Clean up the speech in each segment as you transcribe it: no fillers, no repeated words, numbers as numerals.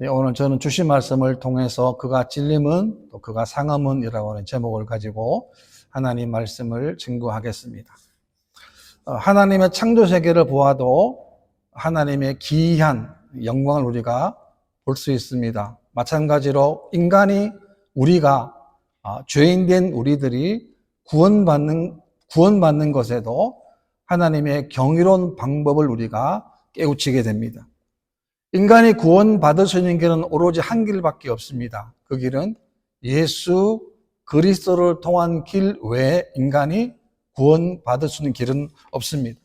네, 오늘 저는 주신 말씀을 통해서 그가 찔림은 또 그가 상함은이라고 하는 제목을 가지고 하나님 말씀을 증거하겠습니다. 하나님의 창조 세계를 보아도 하나님의 기이한 영광을 우리가 볼 수 있습니다. 마찬가지로 인간이 우리가 죄인된 우리들이 구원받는 것에도 하나님의 경이로운 방법을 우리가 깨우치게 됩니다. 인간이 구원받을 수 있는 길은 오로지 한 길밖에 없습니다. 그 길은 예수 그리스도를 통한 길 외에 인간이 구원받을 수 있는 길은 없습니다.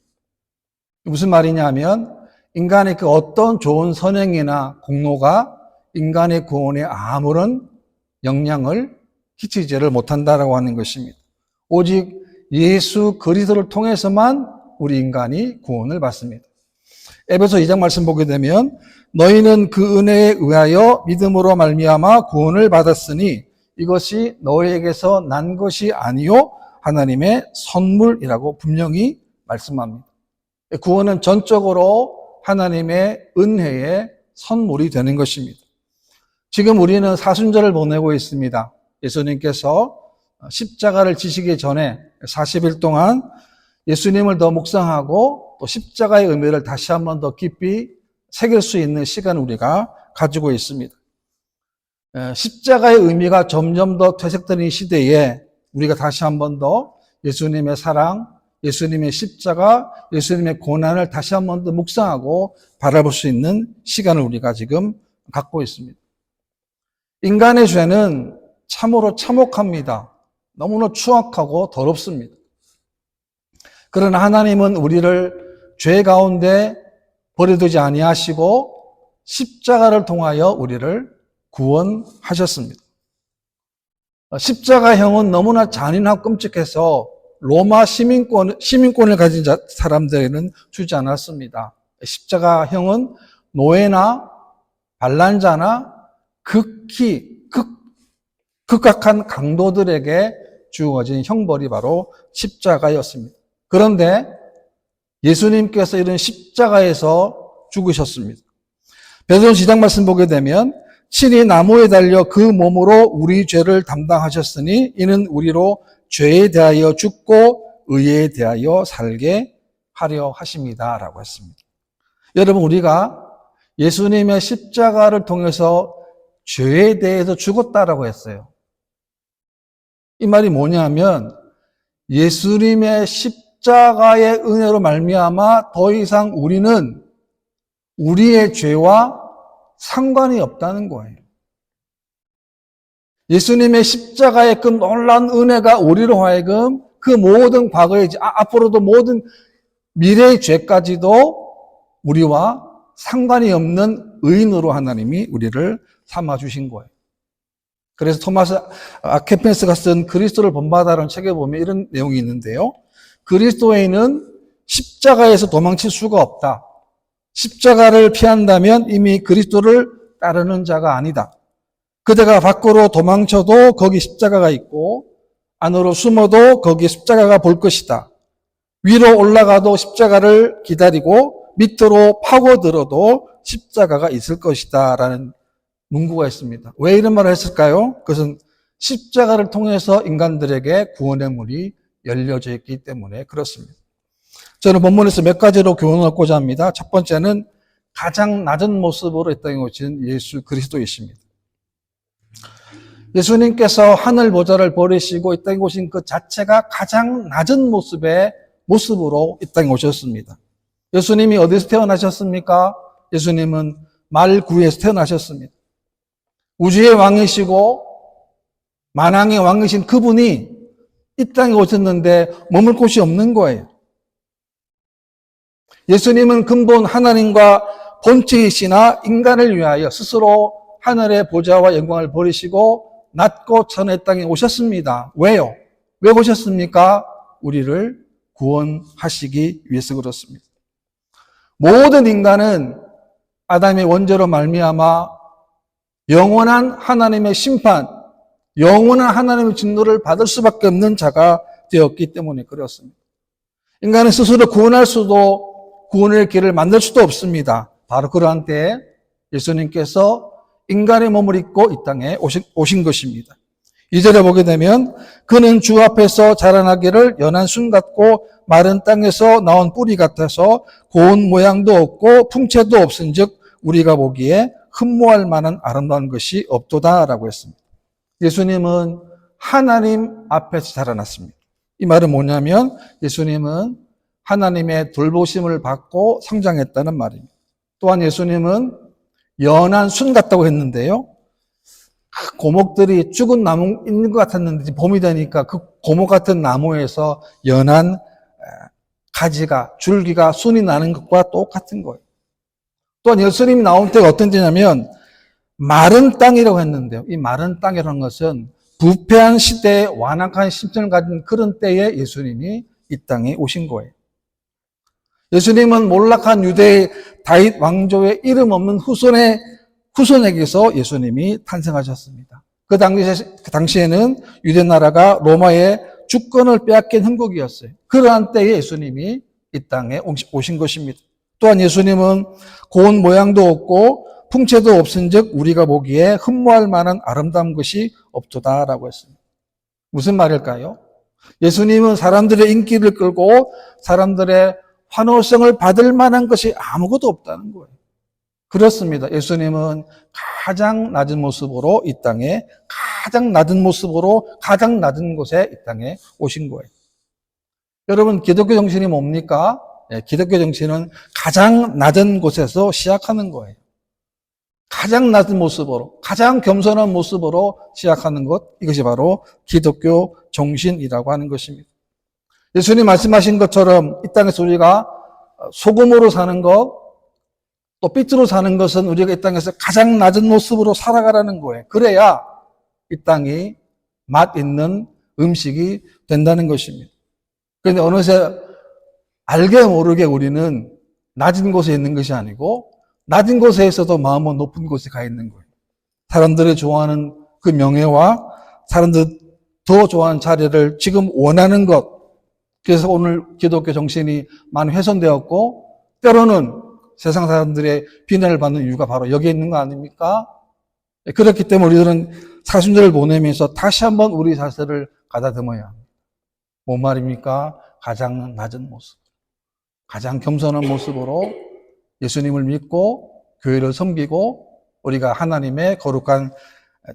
무슨 말이냐면 인간의 그 어떤 좋은 선행이나 공로가 인간의 구원에 아무런 영향을 끼치지를 못한다라고 하는 것입니다. 오직 예수 그리스도를 통해서만 우리 인간이 구원을 받습니다. 에베소 2장 말씀 보게 되면 너희는 그 은혜에 의하여 믿음으로 말미암아 구원을 받았으니 이것이 너희에게서 난 것이 아니요 하나님의 선물이라고 분명히 말씀합니다. 구원은 전적으로 하나님의 은혜의 선물이 되는 것입니다. 지금 우리는 사순절을 보내고 있습니다. 예수님께서 십자가를 지시기 전에 40일 동안 예수님을 더 묵상하고 또 십자가의 의미를 다시 한번 더 깊이 새길 수 있는 시간을 우리가 가지고 있습니다. 십자가의 의미가 점점 더 퇴색되는 시대에 우리가 다시 한번 더 예수님의 사랑, 예수님의 십자가, 예수님의 고난을 다시 한번 더 묵상하고 바라볼 수 있는 시간을 우리가 지금 갖고 있습니다. 인간의 죄는 참으로 참혹합니다. 너무나 추악하고 더럽습니다. 그러나 하나님은 우리를 죄 가운데 버려두지 아니하시고 십자가를 통하여 우리를 구원하셨습니다. 십자가형은 너무나 잔인하고 끔찍해서 로마 시민권을 가진 사람들에게는 주지 않았습니다. 십자가형은 노예나 반란자나 극악한 강도들에게 주어진 형벌이 바로 십자가였습니다. 그런데 예수님께서 이런 십자가에서 죽으셨습니다. 베드로전서 2장 말씀 보게 되면 친히 나무에 달려 그 몸으로 우리 죄를 담당하셨으니 이는 우리로 죄에 대하여 죽고 의에 대하여 살게 하려 하십니다 라고 했습니다. 여러분, 우리가 예수님의 십자가를 통해서 죄에 대해서 죽었다라고 했어요. 이 말이 뭐냐면 예수님의 십자가의 은혜로 말미암아 더 이상 우리는 우리의 죄와 상관이 없다는 거예요. 예수님의 십자가의 그 놀라운 은혜가 우리로 하여금 그 모든 과거의 앞으로도 모든 미래의 죄까지도 우리와 상관이 없는 의인으로 하나님이 우리를 삼아주신 거예요. 그래서 토마스 아퀴나스가 쓴 그리스도를 본받아라는 책에 보면 이런 내용이 있는데요. 그리스도인은 십자가에서 도망칠 수가 없다. 십자가를 피한다면 이미 그리스도를 따르는 자가 아니다. 그대가 밖으로 도망쳐도 거기 십자가가 있고 안으로 숨어도 거기 십자가가 볼 것이다. 위로 올라가도 십자가를 기다리고 밑으로 파고들어도 십자가가 있을 것이다 라는 문구가 있습니다. 왜 이런 말을 했을까요? 그것은 십자가를 통해서 인간들에게 구원의 문이 열려져 있기 때문에 그렇습니다. 저는 본문에서 몇 가지로 교훈을 얻고자 합니다. 첫 번째는 가장 낮은 모습으로 이 땅에 오신 예수 그리스도이십니다. 예수님께서 하늘 보좌를 버리시고 이 땅에 오신 그 자체가 가장 낮은 모습으로 이 땅에 오셨습니다. 예수님이 어디서 태어나셨습니까? 예수님은 말구에서 태어나셨습니다. 우주의 왕이시고 만왕의 왕이신 그분이 이 땅에 오셨는데 머물 곳이 없는 거예요. 예수님은 근본 하나님과 본체이시나 인간을 위하여 스스로 하늘의 보좌와 영광을 버리시고 낮고 천의 땅에 오셨습니다. 왜요? 왜 오셨습니까? 우리를 구원하시기 위해서 그렇습니다. 모든 인간은 아담의 원죄로 말미암아 영원한 하나님의 심판, 영원한 하나님의 진노를 받을 수밖에 없는 자가 되었기 때문에 그렇습니다. 인간은 스스로 구원의 길을 만들 수도 없습니다. 바로 그러한 때에 예수님께서 인간의 몸을 입고 이 땅에 오신 것입니다. 2절에 보게 되면 그는 주 앞에서 자라나기를 연한 순 같고 마른 땅에서 나온 뿌리 같아서 고운 모양도 없고 풍채도 없은즉 우리가 보기에 흠모할 만한 아름다운 것이 없도다라고 했습니다. 예수님은 하나님 앞에서 자라났습니다. 이 말은 뭐냐면 예수님은 하나님의 돌보심을 받고 성장했다는 말입니다. 또한 예수님은 연한 순 같다고 했는데요. 고목들이 죽은 나무 있는 것 같았는데 봄이 되니까 그 고목 같은 나무에서 연한 가지가 줄기가 순이 나는 것과 똑같은 거예요. 또한 예수님이 나올 때가 어떤 때냐면 마른 땅이라고 했는데요. 이 마른 땅이라는 것은 부패한 시대에 완악한 심정을 가진 그런 때에 예수님이 이 땅에 오신 거예요. 예수님은 몰락한 유대의 다윗 왕조의 이름 없는 후손에게서 예수님이 탄생하셨습니다. 그 당시에는 유대 나라가 로마의 주권을 빼앗긴 형국이었어요. 그러한 때에 예수님이 이 땅에 오신 것입니다. 또한 예수님은 고운 모양도 없고 풍채도 없은즉 우리가 보기에 흠모할 만한 아름다운 것이 없도다라고 했습니다. 무슨 말일까요? 예수님은 사람들의 인기를 끌고 사람들의 환호성을 받을 만한 것이 아무것도 없다는 거예요. 그렇습니다. 예수님은 가장 낮은 모습으로 이 땅에 가장 낮은 모습으로 가장 낮은 곳에 이 땅에 오신 거예요. 여러분, 기독교 정신이 뭡니까? 기독교 정신은 가장 낮은 곳에서 시작하는 거예요. 가장 낮은 모습으로, 가장 겸손한 모습으로 시작하는 것, 이것이 바로 기독교 정신이라고 하는 것입니다. 예수님 말씀하신 것처럼 이 땅에서 우리가 소금으로 사는 것, 또 빛으로 사는 것은 우리가 이 땅에서 가장 낮은 모습으로 살아가라는 거예요. 그래야 이 땅이 맛있는 음식이 된다는 것입니다. 그런데 어느새 알게 모르게 우리는 낮은 곳에 있는 것이 아니고 낮은 곳에 있어도 마음은 높은 곳에 가 있는 거예요. 사람들이 좋아하는 그 명예와 사람들 더 좋아하는 자리를 지금 원하는 것. 그래서 오늘 기독교 정신이 많이 훼손되었고 때로는 세상 사람들의 비난을 받는 이유가 바로 여기에 있는 거 아닙니까? 그렇기 때문에 우리들은 사순절을 보내면서 다시 한번 우리 자세를 가다듬어야 합니다. 뭔 말입니까? 가장 낮은 모습, 가장 겸손한 모습으로 예수님을 믿고 교회를 섬기고 우리가 하나님의 거룩한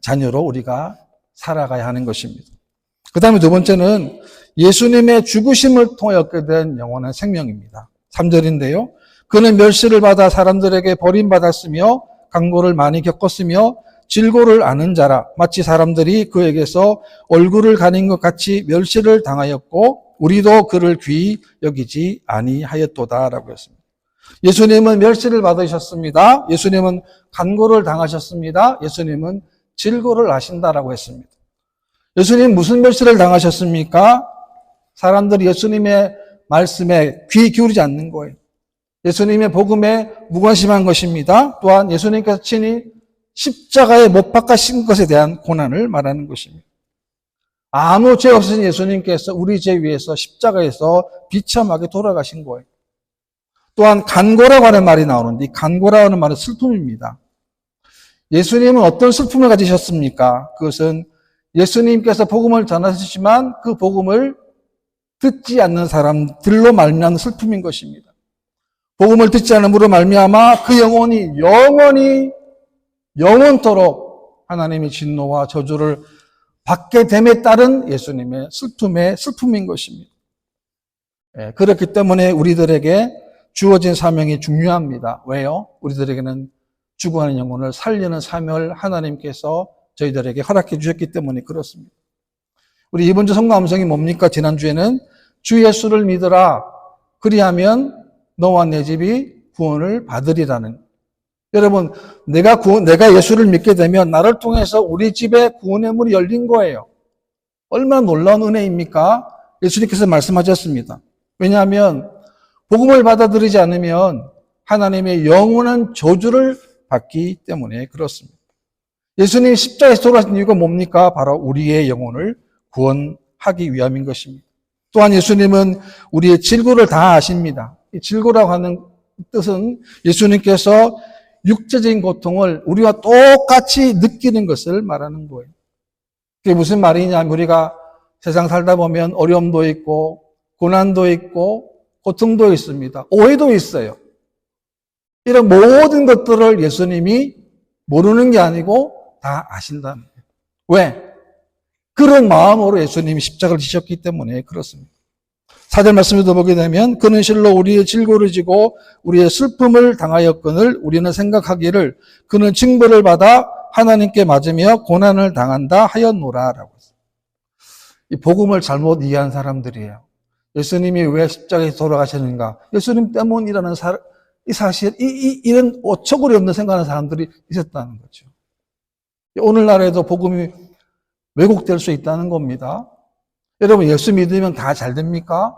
자녀로 우리가 살아가야 하는 것입니다. 그 다음에 두 번째는 예수님의 죽으심을 통해 얻게 된 영원한 생명입니다. 3절인데요. 그는 멸시를 받아 사람들에게 버림받았으며 강고를 많이 겪었으며 질고를 아는 자라 마치 사람들이 그에게서 얼굴을 가린 것 같이 멸시를 당하였고 우리도 그를 귀히 여기지 아니하였도다라고 했습니다. 예수님은 멸시를 받으셨습니다. 예수님은 간고를 당하셨습니다. 예수님은 질고를 하신다라고 했습니다. 예수님 무슨 멸시를 당하셨습니까? 사람들이 예수님의 말씀에 귀 기울이지 않는 거예요. 예수님의 복음에 무관심한 것입니다. 또한 예수님께서 친히 십자가에 못 박히신 것에 대한 고난을 말하는 것입니다. 아무 죄 없으신 예수님께서 우리 죄 위해서 십자가에서 비참하게 돌아가신 거예요. 또한 간고라고 하는 말이 나오는데 이 간고라고 하는 말은 슬픔입니다. 예수님은 어떤 슬픔을 가지셨습니까? 그것은 예수님께서 복음을 전하셨지만 그 복음을 듣지 않는 사람들로 말미암는 슬픔인 것입니다. 복음을 듣지 않음으로 말미암아 그 영혼이 영원토록 하나님의 진노와 저주를 받게 됨에 따른 예수님의 슬픔인 것입니다. 그렇기 때문에 우리들에게 주어진 사명이 중요합니다. 왜요? 우리들에게는 죽어가는 영혼을 살리는 사명을 하나님께서 저희들에게 허락해 주셨기 때문에 그렇습니다. 우리 이번 주 성도 암송이 뭡니까? 지난주에는 주 예수를 믿으라. 그리하면 너와 내 집이 구원을 받으리라는. 여러분, 내가 예수를 믿게 되면 나를 통해서 우리 집에 구원의 문이 열린 거예요. 얼마나 놀라운 은혜입니까? 예수님께서 말씀하셨습니다. 왜냐하면 복음을 받아들이지 않으면 하나님의 영원한 저주를 받기 때문에 그렇습니다. 예수님이 십자가에서 돌아가신 이유가 뭡니까? 바로 우리의 영혼을 구원하기 위함인 것입니다. 또한 예수님은 우리의 질고를 다 아십니다. 이 질고라고 하는 뜻은 예수님께서 육체적인 고통을 우리와 똑같이 느끼는 것을 말하는 거예요. 그게 무슨 말이냐면 우리가 세상 살다 보면 어려움도 있고 고난도 있고 고통도 있습니다. 오해도 있어요. 이런 모든 것들을 예수님이 모르는 게 아니고 다 아신다는 거예요. 왜? 그런 마음으로 예수님이 십자가를 지셨기 때문에 그렇습니다. 4절 말씀에도 보게 되면 그는 실로 우리의 질고를 지고 우리의 슬픔을 당하였거늘 우리는 생각하기를 그는 징벌을 받아 하나님께 맞으며 고난을 당한다 하였노라 라고 했어요. 이 복음을 잘못 이해한 사람들이에요. 예수님이 왜 십자가에서 돌아가셨는가? 예수님 때문이라는 이 사실, 이런 어처구니 없는 생각하는 사람들이 있었다는 거죠. 오늘날에도 복음이 왜곡될 수 있다는 겁니다. 여러분, 예수 믿으면 다 잘 됩니까?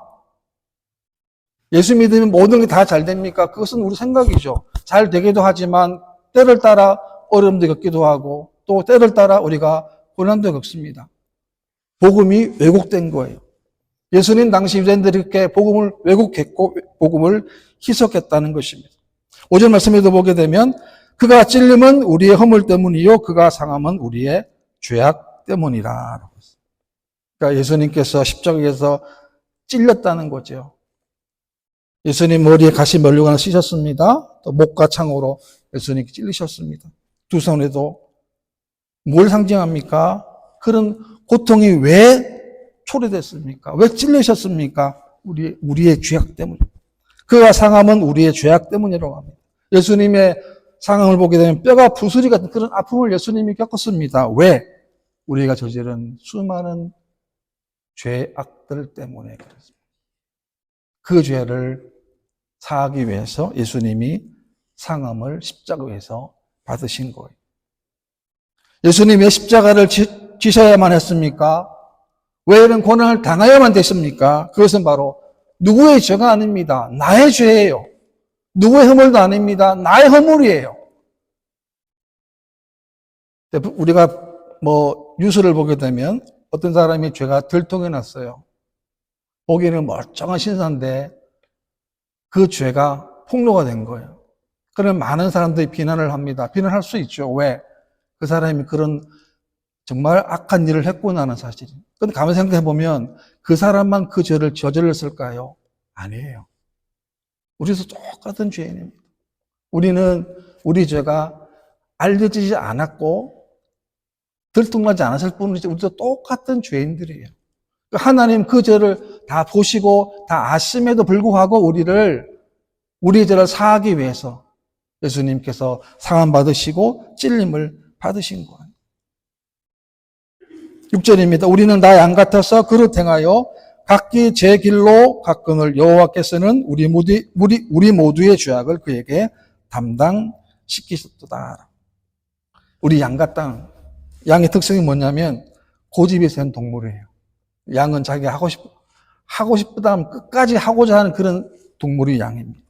예수 믿으면 모든 게 다 잘 됩니까? 그것은 우리 생각이죠. 잘 되기도 하지만 때를 따라 어려움도 겪기도 하고 또 때를 따라 우리가 고난도 겪습니다. 복음이 왜곡된 거예요. 예수님 당시 유대인들이 이렇게 복음을 왜곡했고 복음을 희석했다는 것입니다. 5절 말씀에도 보게 되면 그가 찔림은 우리의 허물 때문이요 그가 상함은 우리의 죄악 때문이라. 그러니까 예수님께서 십자가에서 찔렸다는 거죠. 예수님 머리에 가시 면류관을 쓰셨습니다. 또 목과 창으로 예수님께 찔리셨습니다. 두 손에도 뭘 상징합니까? 그런 고통이 왜 초래됐습니까? 왜 찔리셨습니까? 우리의 죄악 때문에. 그가 상함은 우리의 죄악 때문이라고 합니다. 예수님의 상함을 보게 되면 뼈가 부스리 같은 그런 아픔을 예수님이 겪었습니다. 왜? 우리가 저지른 수많은 죄악들 때문에 그렇습니다. 그 죄를 사하기 위해서 예수님이 상함을 십자가에서 받으신 거예요. 예수님이 십자가를 지셔야만 했습니까? 왜 이런 고난을 당하여야만 됐습니까? 그것은 바로 누구의 죄가 아닙니다. 나의 죄예요. 누구의 허물도 아닙니다. 나의 허물이에요. 우리가 뉴스를 보게 되면 어떤 사람이 죄가 들통이 났어요. 보기에는 멀쩡한 신사인데 그 죄가 폭로가 된 거예요. 그럼 많은 사람들이 비난을 합니다. 비난할 수 있죠. 왜? 그 사람이 그런 정말 악한 일을 했구나 하는 사실이. 그런데 가만히 생각해 보면 그 사람만 그 죄를 저질렀을까요? 아니에요. 우리도 똑같은 죄인입니다. 우리 죄가 알려지지 않았고 들통나지 않았을 뿐이지 우리도 똑같은 죄인들이에요. 하나님 그 죄를 다 보시고 다 아심에도 불구하고 우리 죄를 사하기 위해서 예수님께서 상함 받으시고 찔림을 받으신 거예요. 6절입니다. 우리는 나 양 같아서 그릇 행하여 각기 제 길로 갔거늘 여호와께서는 우리 모두의 죄악을 그에게 담당시키셨도다. 우리 양 같다는 양의 특성이 뭐냐면 고집이 센 동물이에요. 양은 자기가 하고 싶다 하면 끝까지 하고자 하는 그런 동물이 양입니다.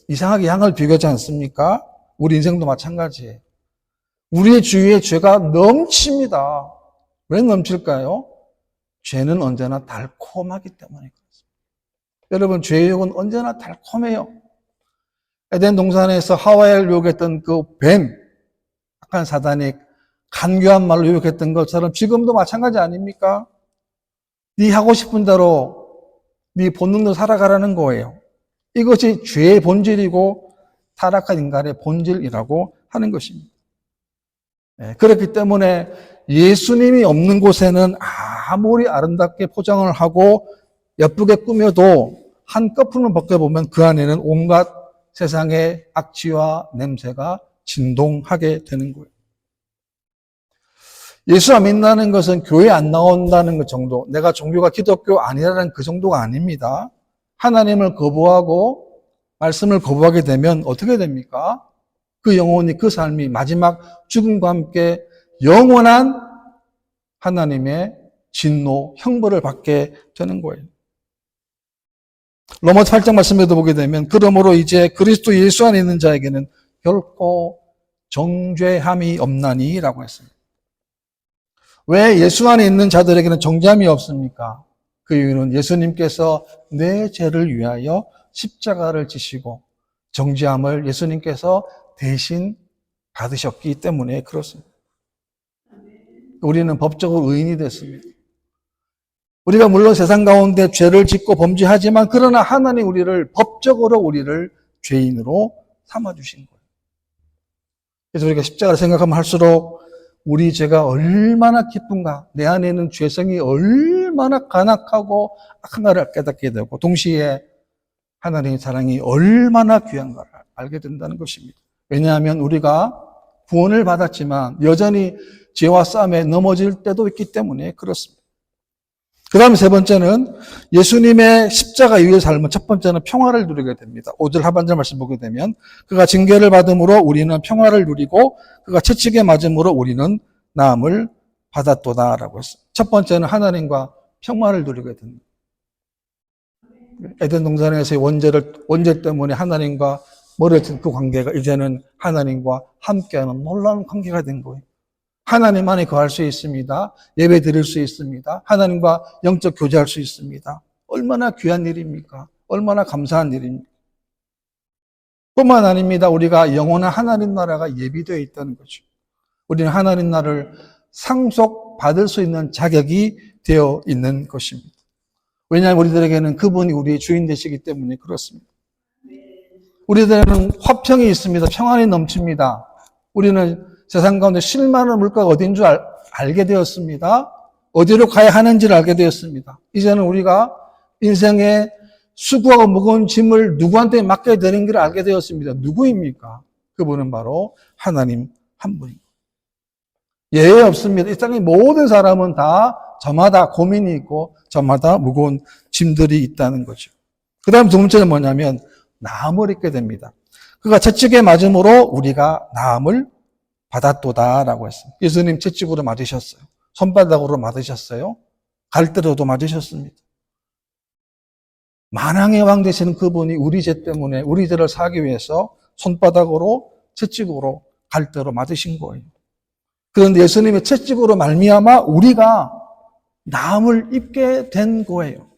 이상하게 양을 비교하지 않습니까? 우리 인생도 마찬가지예요. 우리의 주위에 죄가 넘칩니다. 왜 넘칠까요? 죄는 언제나 달콤하기 때문에 그렇습니다. 여러분, 죄의 유혹은 언제나 달콤해요. 에덴 동산에서 하와를 유혹했던 그 뱀, 악한 사단이 간교한 말로 유혹했던 것처럼 지금도 마찬가지 아닙니까? 네 하고 싶은 대로 네 본능대로 살아가라는 거예요. 이것이 죄의 본질이고 타락한 인간의 본질이라고 하는 것입니다. 그렇기 때문에 예수님이 없는 곳에는 아무리 아름답게 포장을 하고 예쁘게 꾸며도 한꺼풀만 벗겨보면 그 안에는 온갖 세상의 악취와 냄새가 진동하게 되는 거예요. 예수 안 믿는다는 것은 교회 안 나온다는 것 정도, 내가 종교가 기독교 아니라는 그 정도가 아닙니다. 하나님을 거부하고 말씀을 거부하게 되면 어떻게 됩니까? 그 영혼이, 그 삶이 마지막 죽음과 함께 영원한 하나님의 진노, 형벌을 받게 되는 거예요. 로마서 8장 말씀에도 보게 되면 그러므로 이제 그리스도 예수 안에 있는 자에게는 결코 정죄함이 없나니 라고 했습니다. 왜 예수 안에 있는 자들에게는 정죄함이 없습니까? 그 이유는 예수님께서 내 죄를 위하여 십자가를 지시고 정죄함을 예수님께서 대신 받으셨기 때문에 그렇습니다. 우리는 법적으로 의인이 됐습니다. 우리가 물론 세상 가운데 죄를 짓고 범죄하지만 그러나 하나님 법적으로 우리를 죄인으로 삼아주신 거예요. 그래서 우리가 십자가를 생각하면 할수록 우리 죄가 얼마나 깊은가, 내 안에 있는 죄성이 얼마나 간악하고 악한가를 깨닫게 되고 동시에 하나님의 사랑이 얼마나 귀한가를 알게 된다는 것입니다. 왜냐하면 우리가 구원을 받았지만 여전히 죄와 싸움에 넘어질 때도 있기 때문에 그렇습니다. 그 다음에 세 번째는 예수님의 십자가 이후의 삶은 첫 번째는 평화를 누리게 됩니다. 5절 하반절 말씀 보게 되면 그가 징계를 받음으로 우리는 평화를 누리고 그가 채찍에 맞음으로 우리는 나음을 받았도다라고 했어요. 첫 번째는 하나님과 평화를 누리게 됩니다. 에덴 동산에서의 원죄 때문에 하나님과 멀어진 그 관계가 이제는 하나님과 함께하는 놀라운 관계가 된 거예요. 하나님 안에 거할 수 있습니다. 예배 드릴 수 있습니다. 하나님과 영적 교제할 수 있습니다. 얼마나 귀한 일입니까? 얼마나 감사한 일입니까? 뿐만 아닙니다. 우리가 영원한 하나님 나라가 예비되어 있다는 거죠. 우리는 하나님 나라를 상속받을 수 있는 자격이 되어 있는 것입니다. 왜냐하면 우리들에게는 그분이 우리의 주인 되시기 때문에 그렇습니다. 우리들에게는 화평이 있습니다. 평안이 넘칩니다. 우리는 세상 가운데 실만한 물가가 어딘 줄 알게 되었습니다. 어디로 가야 하는지를 알게 되었습니다. 이제는 우리가 인생의 수고하고 무거운 짐을 누구한테 맡겨야 되는 걸 알게 되었습니다. 누구입니까? 그분은 바로 하나님 한 분입니다. 예외 없습니다. 이 땅의 모든 사람은 다 저마다 고민이 있고 저마다 무거운 짐들이 있다는 거죠. 그 다음 두 번째는 뭐냐면 나음을 입게 됩니다. 그가 채찍에 맞음으로 우리가 나음을 받았도다라고 했습니다. 예수님 채찍으로 맞으셨어요. 손바닥으로 맞으셨어요. 갈대로도 맞으셨습니다. 만왕의 왕 되시는 그분이 우리 죄 때문에 우리 죄를 사기 위해서 손바닥으로 채찍으로 갈대로 맞으신 거예요. 그런데 예수님의 채찍으로 말미암아 우리가 나음을 입게 된 거예요.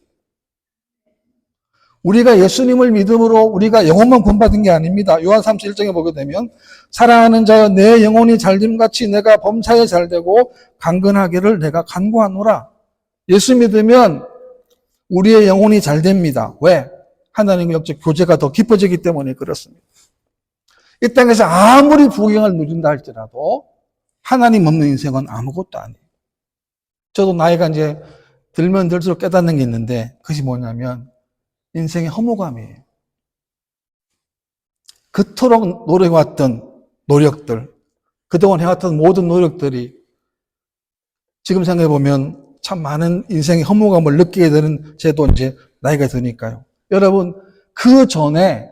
우리가 예수님을 믿음으로 우리가 영혼만 구원받은 게 아닙니다. 요한 3서 1장에 보게 되면 사랑하는 자여 내 영혼이 잘됨같이 내가 범사에 잘되고 강건하기를 내가 간구하노라. 예수 믿으면 우리의 영혼이 잘됩니다. 왜? 하나님의 영적 교제가 더 깊어지기 때문에 그렇습니다. 이 땅에서 아무리 부귀영화를 누린다 할지라도 하나님 없는 인생은 아무것도 아니에요. 저도 나이가 이제 들면 들수록 깨닫는 게 있는데 그것이 뭐냐면 인생의 허무감이에요. 그토록 노력해왔던 노력들, 그동안 해왔던 모든 노력들이 지금 생각해보면 참 많은 인생의 허무감을 느끼게 되는 제도 이제 나이가 드니까요. 여러분, 그 전에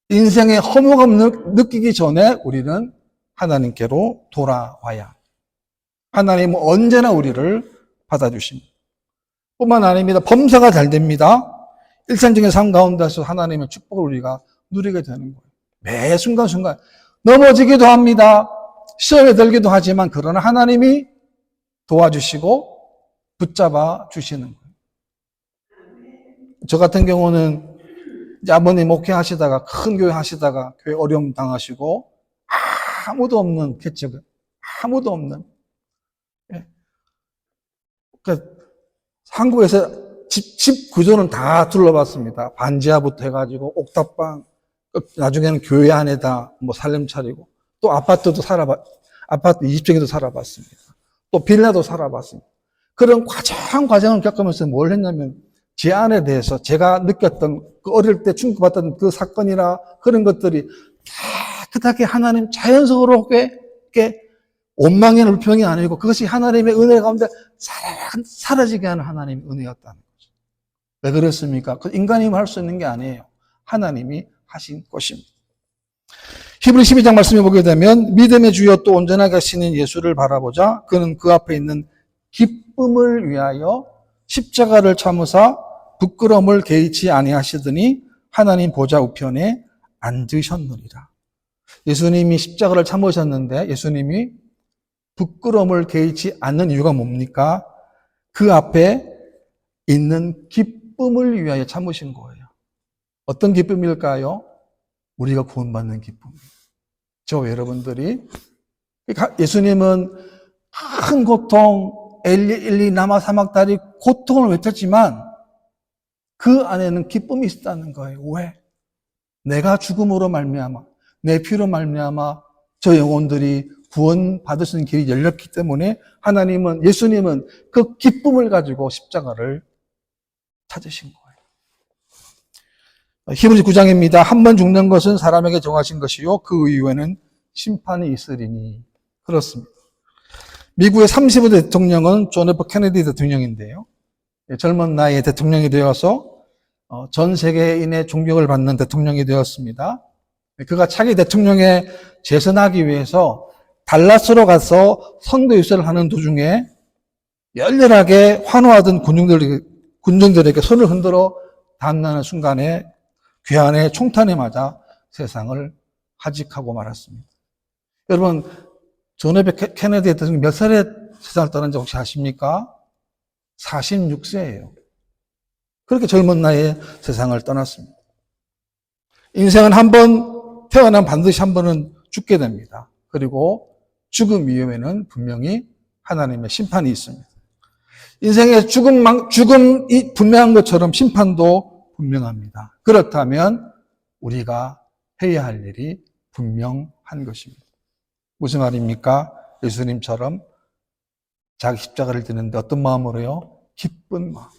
인생의 허무감 느끼기 전에 우리는 하나님께로 돌아와야 하나님은 언제나 우리를 받아주십니다. 뿐만 아닙니다. 범사가 잘 됩니다. 일상적인 삶 가운데서 하나님의 축복을 우리가 누리게 되는 거예요. 매 순간순간 넘어지기도 합니다. 시험에 들기도 하지만 그러나 하나님이 도와주시고 붙잡아 주시는 거예요. 저 같은 경우는 이제 아버님 목회하시다가 큰 교회 하시다가 교회 어려움 당하시고 아무도 없는 개척을 아무도 없는 그러니까 한국에서 집 구조는 다 둘러봤습니다. 반지하부터 해가지고 옥탑방, 나중에는 교회 안에다 뭐 살림 차리고 또 아파트 20평에도 살아봤습니다. 또 빌라도 살아봤습니다. 그런 과정을 겪으면서 뭘 했냐면 제 안에 대해서 제가 느꼈던 그 어릴 때 충격받던 그 사건이나 그런 것들이 깨끗하게 하나님 자연스럽게 이렇게 원망의 불평이 아니고 그것이 하나님의 은혜 가운데 사라지게 하는 하나님의 은혜였다는 거죠. 왜 그렇습니까? 그 인간이 할 수 있는 게 아니에요. 하나님이 하신 것입니다. 히브리 12장 말씀해 보게 되면 믿음의 주여 또 온전하게 하시는 예수를 바라보자 그는 그 앞에 있는 기쁨을 위하여 십자가를 참으사 부끄러움을 개의치 아니하시더니 하나님 보좌 우편에 앉으셨느니라. 예수님이 십자가를 참으셨는데 예수님이 부끄러움을 개의치 않는 이유가 뭡니까? 그 앞에 있는 기쁨을 위하여 참으신 거예요. 어떤 기쁨일까요? 우리가 구원받는 기쁨. 저와 여러분들이. 예수님은 큰 고통, 엘리 라마 사막다리 고통을 외쳤지만 그 안에는 기쁨이 있었다는 거예요. 왜? 내가 죽음으로 말미암아, 내 피로 말미암아 저 영혼들이 구원받을 수 있는 길이 열렸기 때문에 예수님은 그 기쁨을 가지고 십자가를 찾으신 거예요. 히브리서 9장입니다. 한 번 죽는 것은 사람에게 정하신 것이요 그 이후에는 심판이 있으리니. 그렇습니다. 미국의 35대 대통령은 존 F 케네디 대통령인데요. 젊은 나이에 대통령이 되어서 전 세계인의 존경을 받는 대통령이 되었습니다. 그가 차기 대통령에 재선하기 위해서 달라스로 가서 선거 유세를 하는 도중에 열렬하게 환호하던 군중들에게 손을 흔들어 담나는 순간에 괴한의 총탄에 맞아 세상을 하직하고 말았습니다. 여러분, 존 F 케네디 대통령이 몇 살에 세상을 떠난지 혹시 아십니까? 46세예요. 그렇게 젊은 나이에 세상을 떠났습니다. 인생은 한 번 태어나면 반드시 한 번은 죽게 됩니다. 그리고 죽음 이후에는 분명히 하나님의 심판이 있습니다. 인생의 죽음이 분명한 것처럼 심판도 분명합니다. 그렇다면 우리가 해야 할 일이 분명한 것입니다. 무슨 말입니까? 예수님처럼 자기 십자가를 지는데 어떤 마음으로요? 기쁜 마음.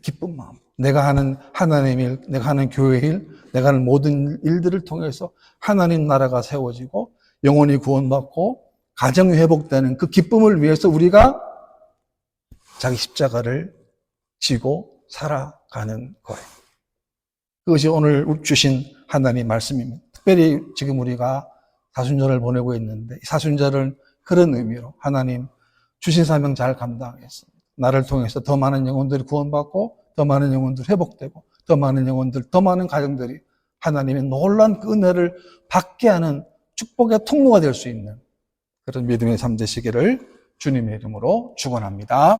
기쁜 마음. 내가 하는 하나님의 일, 내가 하는 교회의 일, 내가 하는 모든 일들을 통해서 하나님 나라가 세워지고 영혼이 구원받고 가정이 회복되는 그 기쁨을 위해서 우리가 자기 십자가를 지고 살아가는 거예요. 그것이 오늘 주신 하나님의 말씀입니다. 특별히 지금 우리가 사순절을 보내고 있는데 사순절은 그런 의미로 하나님 주신 사명 잘 감당하겠습니다. 나를 통해서 더 많은 영혼들이 구원받고 더 많은 영혼들이 회복되고 더 많은 영혼들, 더 많은 가정들이 하나님의 놀라운 그 은혜를 받게 하는 축복의 통로가 될 수 있는 그런 믿음의 삶 되시기를 주님의 이름으로 축원합니다.